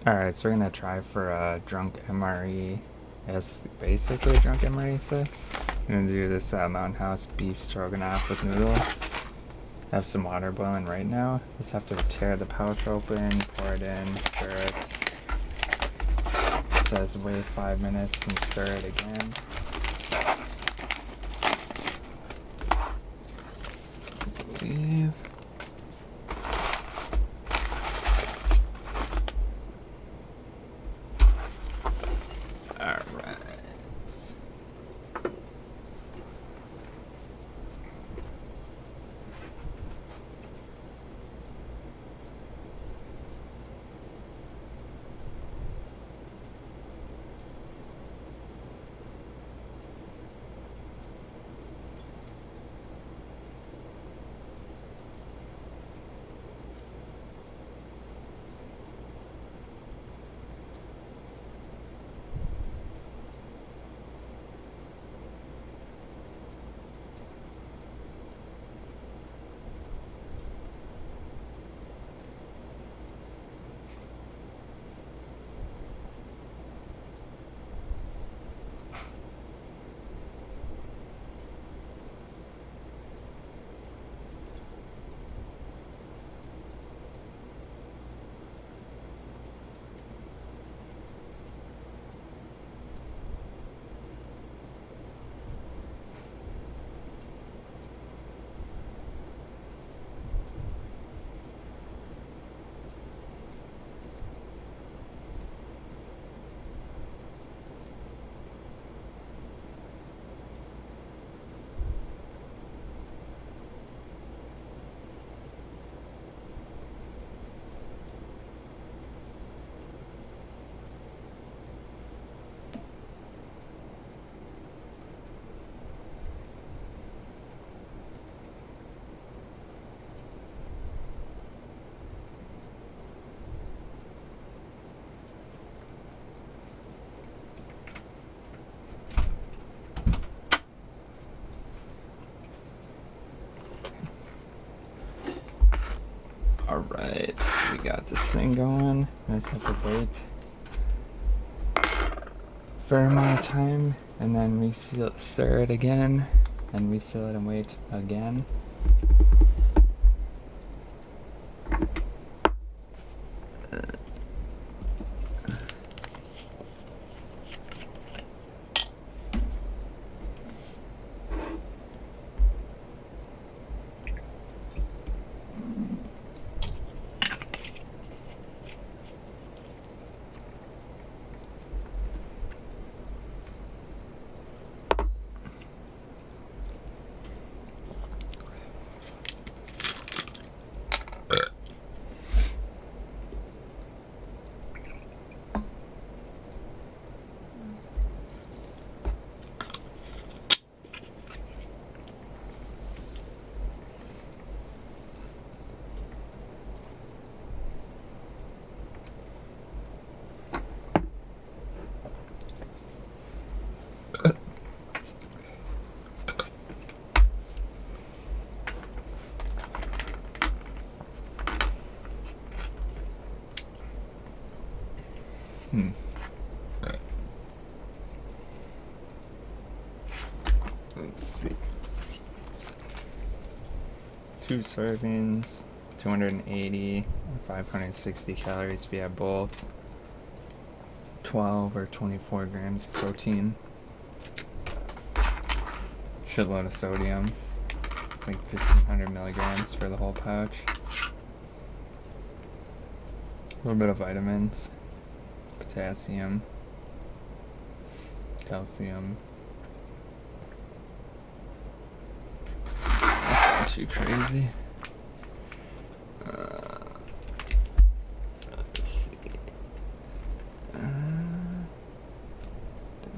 Alright, so we're gonna try for a drunk MRE. Yes, basically drunk MRE6. I'm gonna do this Mountain House beef stroganoff with noodles. I have some water boiling right now. Just have to tear the pouch open, pour it in, stir it. It says wait 5 minutes and stir it again. I believe. Alright. Alright, so we got this thing going. I just have to wait a fair amount of time and then reseal it, stir it again, and reseal it and wait again. Let's see. 2 servings, 280 or 560 calories if you have both. 12 or 24 grams of protein. Shitload of sodium. It's like 1500 milligrams for the whole pouch. A little bit of vitamins, potassium, calcium. Not too crazy. Let's see. Don't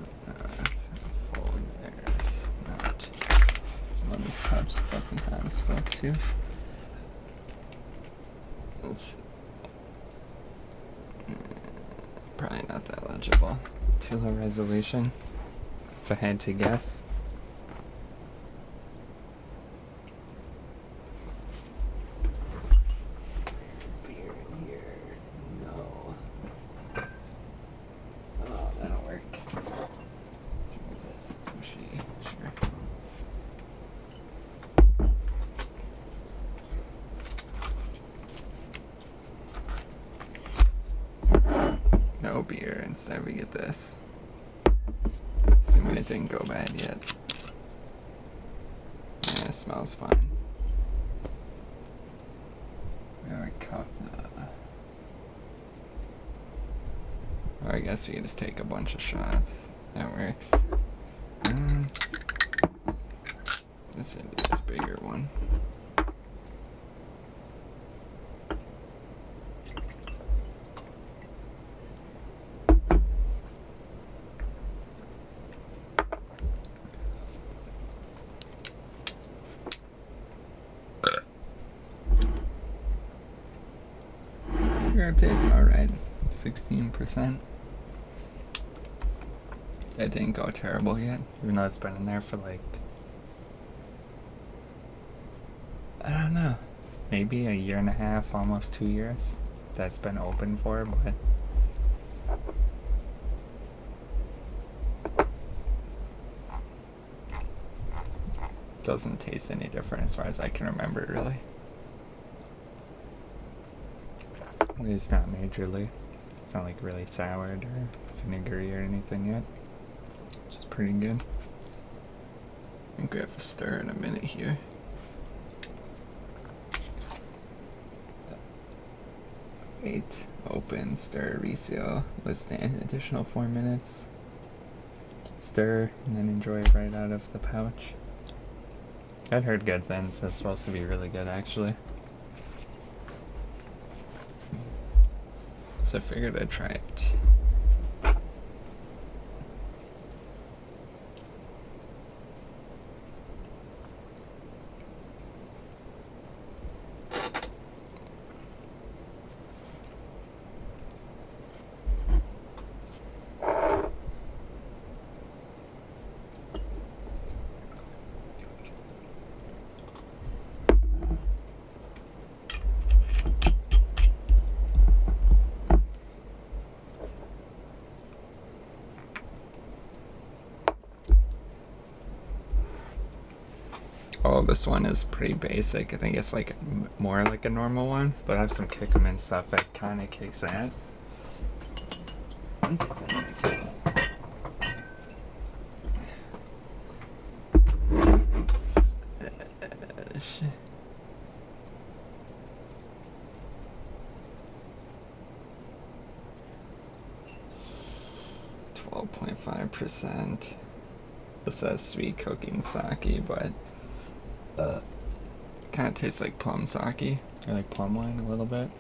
know if it'll fold there. It's not. Well, this pouch is fucking hot as fuck too. Let's see. Probably not that legible. Too low resolution, if I had to guess. Beer in here. No. beer. Instead we get this. Assuming it didn't go bad yet. Yeah, it smells fine. We have a cup. Or I guess we can just take a bunch of shots. That works. Let's do this bigger one. It tastes alright. 16%. That didn't go terrible yet, even though it's been in there for like, I don't know, maybe a year and a half, almost 2 years that's been open for, but doesn't taste any different as far as I can remember, really. It's not majorly. It's not like really soured or vinegary or anything yet. Which is pretty good. I think we have to stir in a minute here. Wait, open, stir, reseal. Let's stand an additional 4 minutes. Stir, and then enjoy it right out of the pouch. I'd heard good things. That's supposed to be really good, actually. So I figured I'd try it. Oh, this one is pretty basic. I think it's like more like a normal one, but I have some Kikkoman stuff that kind of kicks ass. I think it's in there too. Shit. 12.5%. This says sweet cooking sake, but kind of tastes like plum sake, or like plum wine a little bit.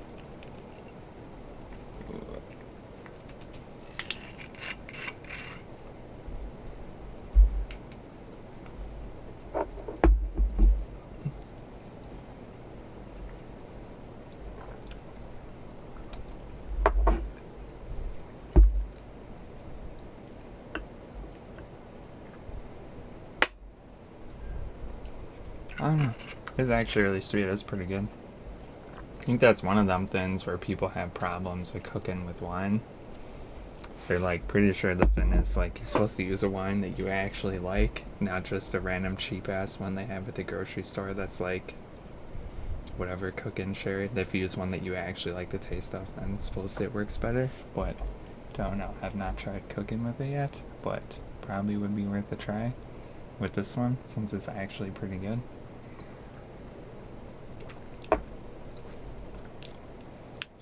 I don't know. It's actually really sweet. It's pretty good. I think that's one of them things where people have problems with cooking with wine. So they're like pretty sure the thing is like you're supposed to use a wine that you actually like, not just a random cheap ass one they have at the grocery store that's like whatever cooking sherry. If you use one that you actually like the taste of, then supposedly it works better. But don't know. I've not tried cooking with it yet, but probably would be worth a try with this one since it's actually pretty good.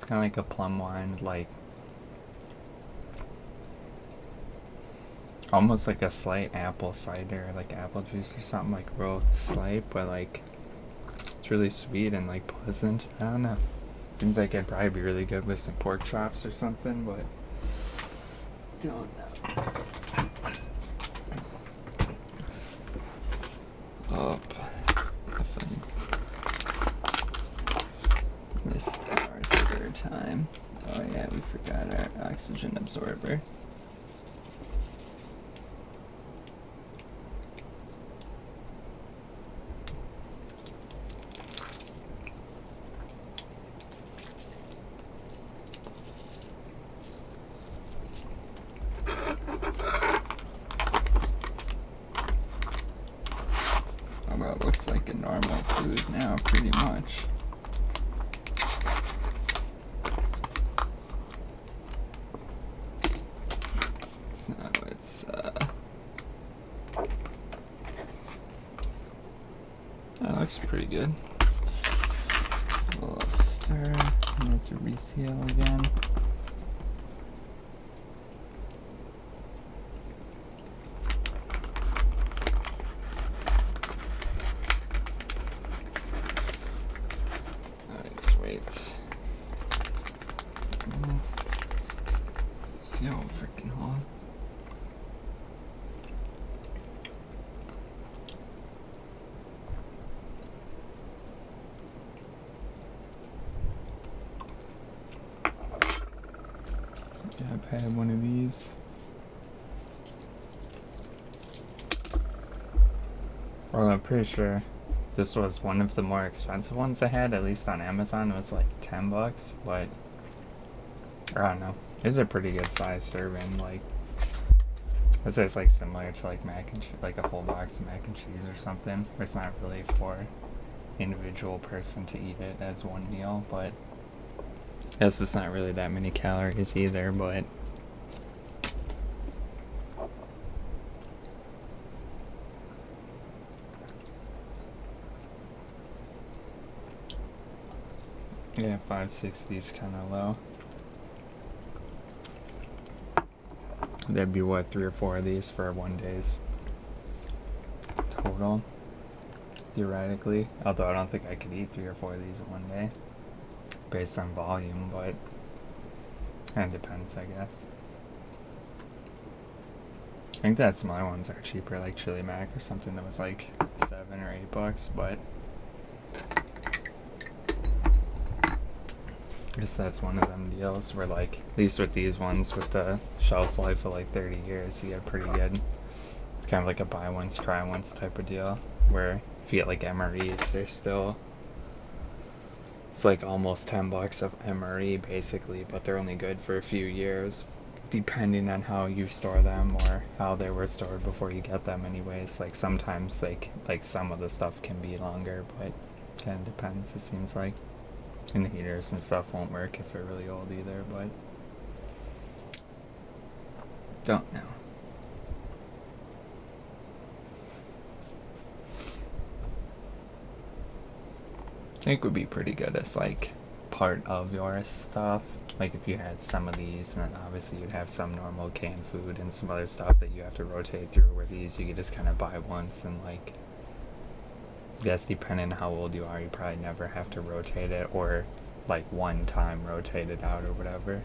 Kind of like a plum wine, like almost like a slight apple cider, like apple juice or something, like real slight, but like it's really sweet and like pleasant. I don't know. Seems like it'd probably be really good with some pork chops or something, but don't know. Up. Missed our third time. Oh yeah, we forgot our oxygen absorber. Oh well, it looks like a normal food now, pretty much. So it's that looks pretty good. A little stir. I have to reseal again. Just wait. See how freaking hot. Yeah, I've had one of these. Well, I'm pretty sure this was one of the more expensive ones I had, at least on Amazon. It was like $10, but I don't know. It's a pretty good size serving. Like, I'd say it's like similar to like mac and cheese, like a whole box of mac and cheese or something. It's not really for individual person to eat it as one meal, but I guess it's not really that many calories either, but yeah, 560 is kind of low. That'd be what, 3 or 4 of these for 1 day's total, theoretically. Although I don't think I could eat 3 or 4 of these in 1 day, based on volume, but it depends, I guess. I think that some other ones are cheaper, like chili mac or something that was like $7 or $8, but I guess that's one of them deals where, like, at least with these ones with the shelf life of like 30 years, you get pretty good. It's kind of like a buy once, try once type of deal, where if you get like MREs, they're still, it's like almost $10 of MRE basically, but they're only good for a few years, depending on how you store them or how they were stored before you get them anyways. Like sometimes like some of the stuff can be longer, but kind of depends, it seems like. And the heaters and stuff won't work if they're really old either, but don't know. I think would be pretty good as like part of your stuff. Like if you had some of these, and then obviously you'd have some normal canned food and some other stuff that you have to rotate through, where these you could just kind of buy once, and like, yes, depending on how old you are, you probably never have to rotate it, or like one time rotate it out or whatever.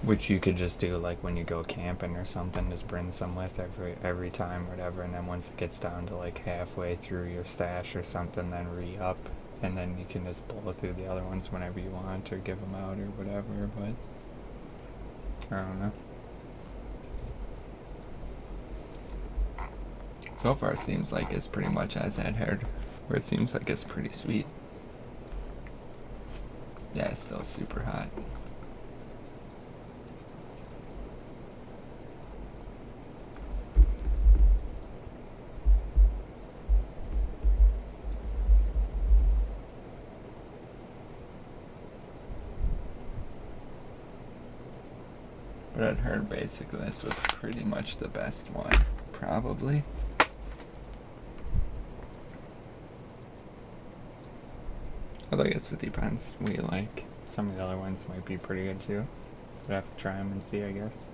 Which you could just do like when you go camping or something, just bring some with every time or whatever, and then once it gets down to like halfway through your stash or something, then re-up, and then you can just blow through the other ones whenever you want, or give them out or whatever, but I don't know. So far it seems like it's pretty much as I'd heard, where it seems like it's pretty sweet. Yeah, it's still super hot. But I'd heard basically this was pretty much the best one, probably. Although I guess it depends what you like. Some of the other ones might be pretty good too. But I have to try them and see, I guess.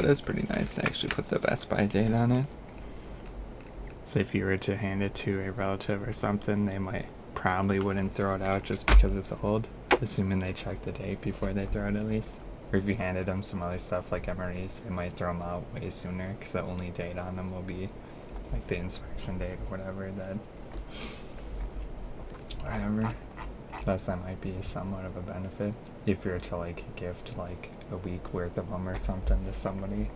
it is pretty nice to actually put the Best Buy date on it. So if you were to hand it to a relative or something, they probably wouldn't throw it out just because it's old, assuming they check the date before they throw it at least. Or if you handed them some other stuff like MREs, they might throw them out way sooner because the only date on them will be like the inspection date or whatever. Plus that might be somewhat of a benefit if you're to like gift like a week worth of them or something to somebody.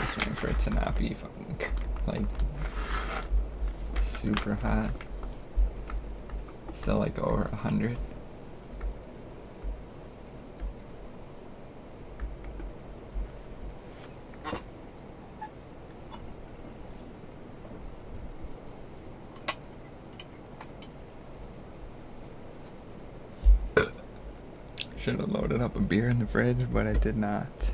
Just waiting for it to not be fucking like super hot. Still like over 100. Should have loaded up a beer in the fridge, but I did not.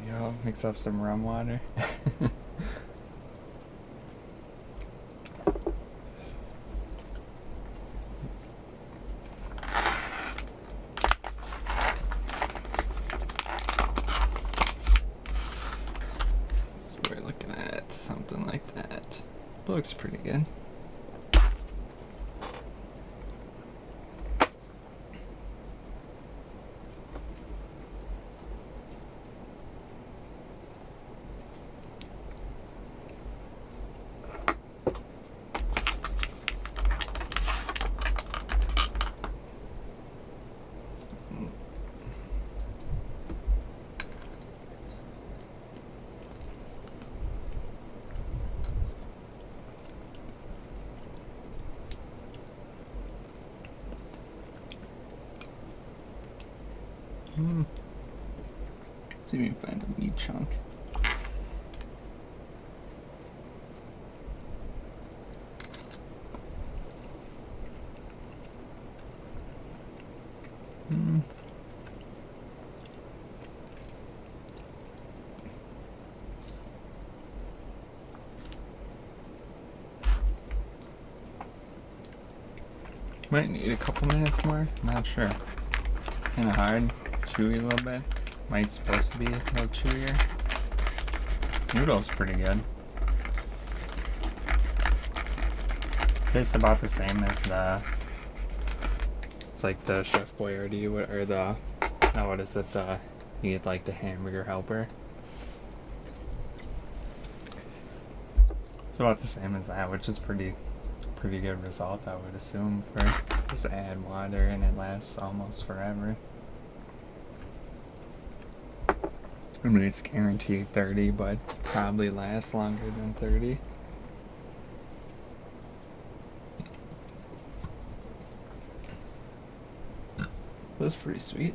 Yo, mix up some rum water. So we're looking at something like that. Looks pretty good. See if we can find a meat chunk. Might need a couple minutes more, not sure. It's kind of hard, chewy a little bit. Might's supposed to be a little chewier. Noodle's pretty good. Tastes about the same as it's like the Chef Boyardee, or what is it, you get like the hamburger helper. It's about the same as that, which is pretty good result, I would assume, for just add water and it lasts almost forever. I mean, it's guaranteed 30, but probably lasts longer than 30. That's pretty sweet.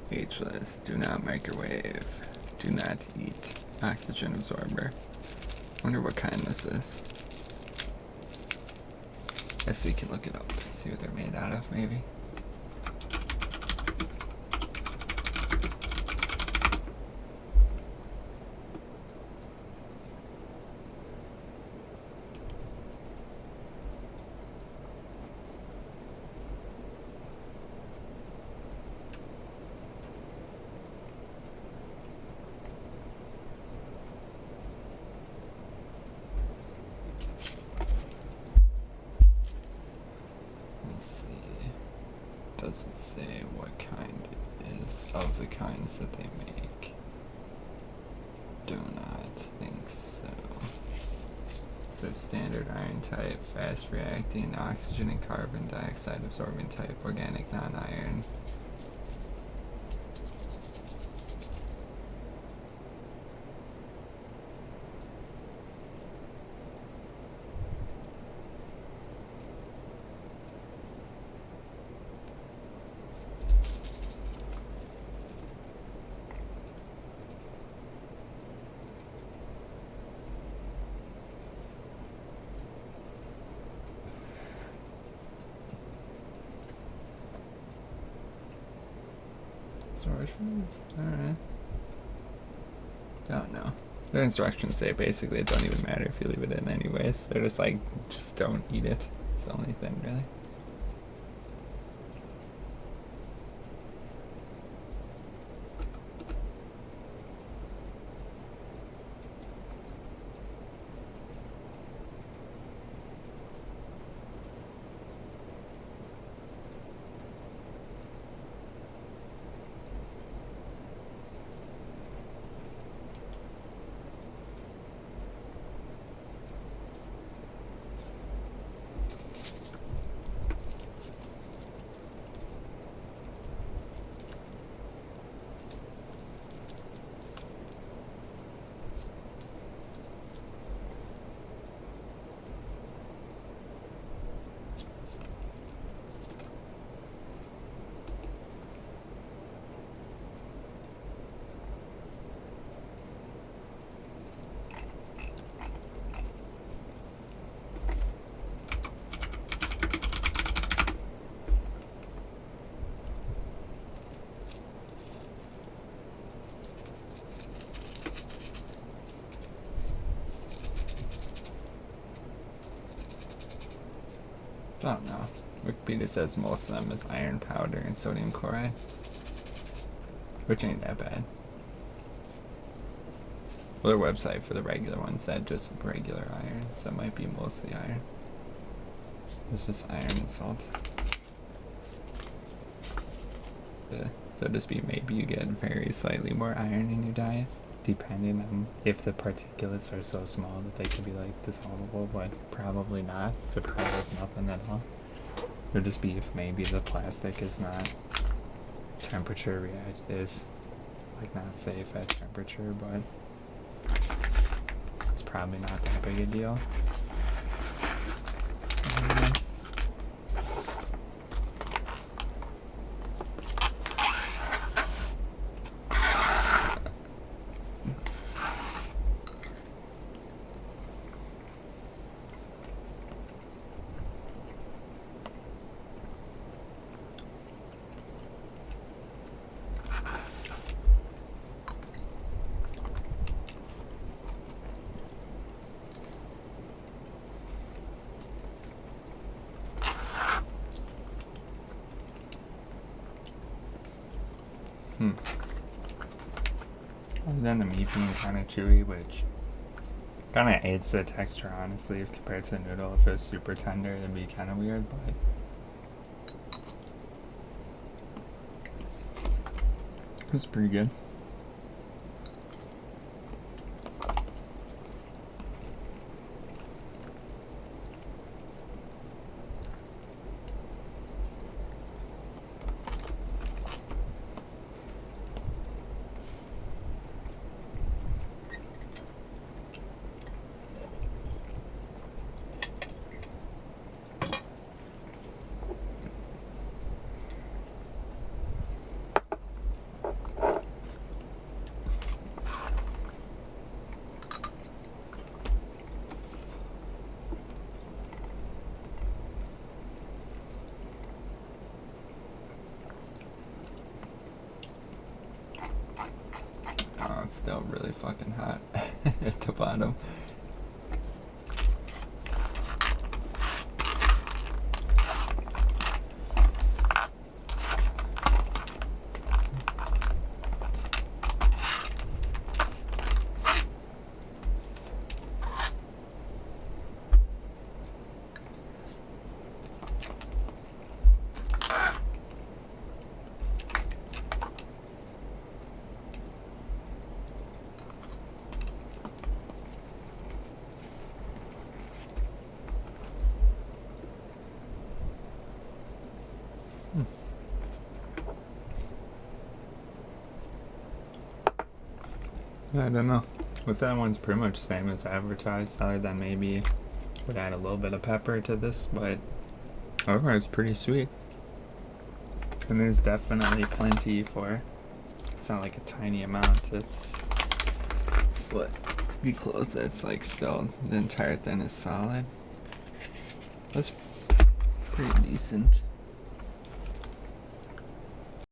Ageless, do not microwave, do not eat, oxygen absorber. Wonder what kind this is. Guess we can look it up, see what they're made out of, maybe. Does it say what kind it is of the kinds that they make? Do not think so. So standard iron type, fast reacting, oxygen and carbon dioxide absorbing type, organic non-iron. Alright. Don't know. The instructions say basically it don't even matter if you leave it in anyways. They're just like, just don't eat it. It's the only thing really. I don't know. Wikipedia says most of them is iron powder and sodium chloride, which ain't that bad. Well, their website for the regular one said just regular iron, so it might be mostly iron. It's just iron and salt. Yeah. So just be maybe you get very slightly more iron in your diet, depending on if the particulates are so small that they could be like dissolvable, but probably not. So probably has nothing at all. It'll just be if maybe the plastic is not temperature is like not safe at temperature, but it's probably not that big a deal. Other than the meat being kind of chewy, which kind of aids the texture, honestly, compared to the noodle. If it was super tender, it'd be kind of weird, but it's pretty good. Oh, it's still really fucking hot at the bottom. I don't know. This that one's pretty much the same as advertised, other than maybe would add a little bit of pepper to this, but overall it's pretty sweet. And there's definitely plenty for, it's not like a tiny amount, it's, what, be close, it's like still, the entire thing is solid. That's pretty decent.